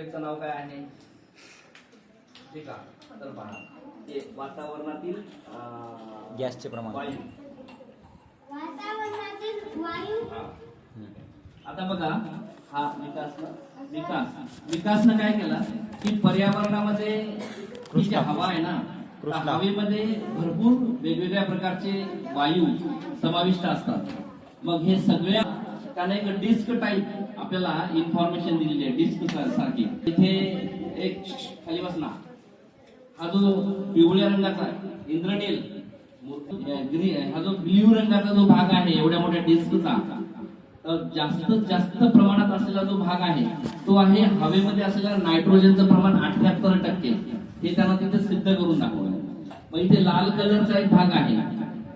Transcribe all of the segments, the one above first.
सब्जेक्टचं नाव काय आहे? ठीक आहे, तर पहा ते वातावरणातील गॅसचे प्रमाण, वायू. वातावरणातील वायू. आता बघा हा विकासनं काय केला की पर्यावरणामध्ये ही जी हवा आहे ना, त्या हवेमध्ये भरपूर वेगवेगळ्या प्रकारचे वायू समाविष्ट असतात. मग हे सगळ्या त्याने एक डिस्क टाईप आपल्याला इन्फॉर्मेशन दिलेली आहे, डिस्क सारखी. इथे एक खाली बसना, हा जो पिवळ्या रंगाचा इंद्रनील, हा जो ब्ल्यू रंगाचा जो भाग आहे एवढ्या मोठ्या डिस्कचा, जास्तीत जास्त प्रमाणात असलेला जो भाग आहे तो आहे हवेमध्ये असलेला नायट्रोजनचं प्रमाण 78%. हे त्यांना तिथे सिद्ध करून दाखवलं. मग इथे लाल कलरचा एक भाग आहे,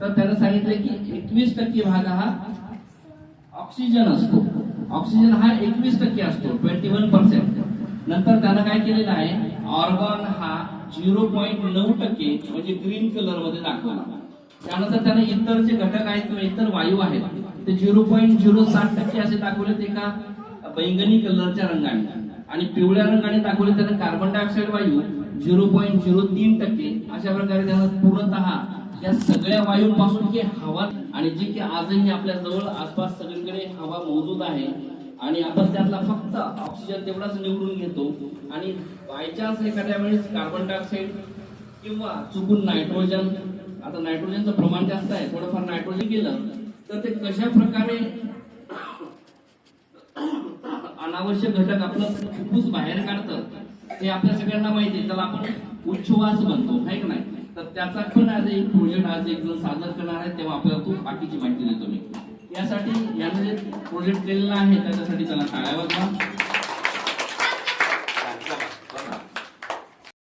तर त्यानं सांगितलं की 21% भाग हा ऑक्सिजन असतो. ऑक्सिजन हा 21% असतो, 21%. नंतर त्यानं काय केलेलं आहे, ऑर्गॉन हा 0.9% म्हणजे ग्रीन कलर मध्ये दाखवला. त्यानंतर त्याने इतर जे घटक आहेत किंवा इतर वायू आहेत ते 0.07% असे दाखवले, ते का बैंगनी कलरच्या रंगाने. आणि पिवळ्या रंगाने दाखवले त्याने कार्बन डायऑक्साईड वायू 0.03%. अशा प्रकारे त्यानं पूर्णतः या सगळ्या वायूंपासून ही हवा, आणि जी की आजही आपल्या जवळ आसपास सगळीकडे हवा मौजूद आहे, आणि आपण त्यातला फक्त ऑक्सिजन तेवढाच निवडून घेतो. आणि बायचान्स एखाद्या वेळेस कार्बन डायऑक्साईड किंवा चुकून नायट्रोजन, आता नायट्रोजनचं प्रमाण जास्त आहे, थोडंफार नायट्रोजन गेलं तर ते कशा प्रकारे अनावश्यक घटक आपलं फुफ्फुस बाहेर काढतं हे आपल्या सगळ्यांना माहिती आहे. त्याला आपण उच्छ्वास म्हणतो, आहे की नाही? तर त्याचा पण आज एक प्रोजेक्ट आज एक जण सादर करणार आहे, तेव्हा आपल्याला खूप बाकीची माहिती देतो मी. यासाठी याने जे प्रोजेक्ट केलेला आहे त्याच्यासाठी त्याला टाळ्या वाजवा.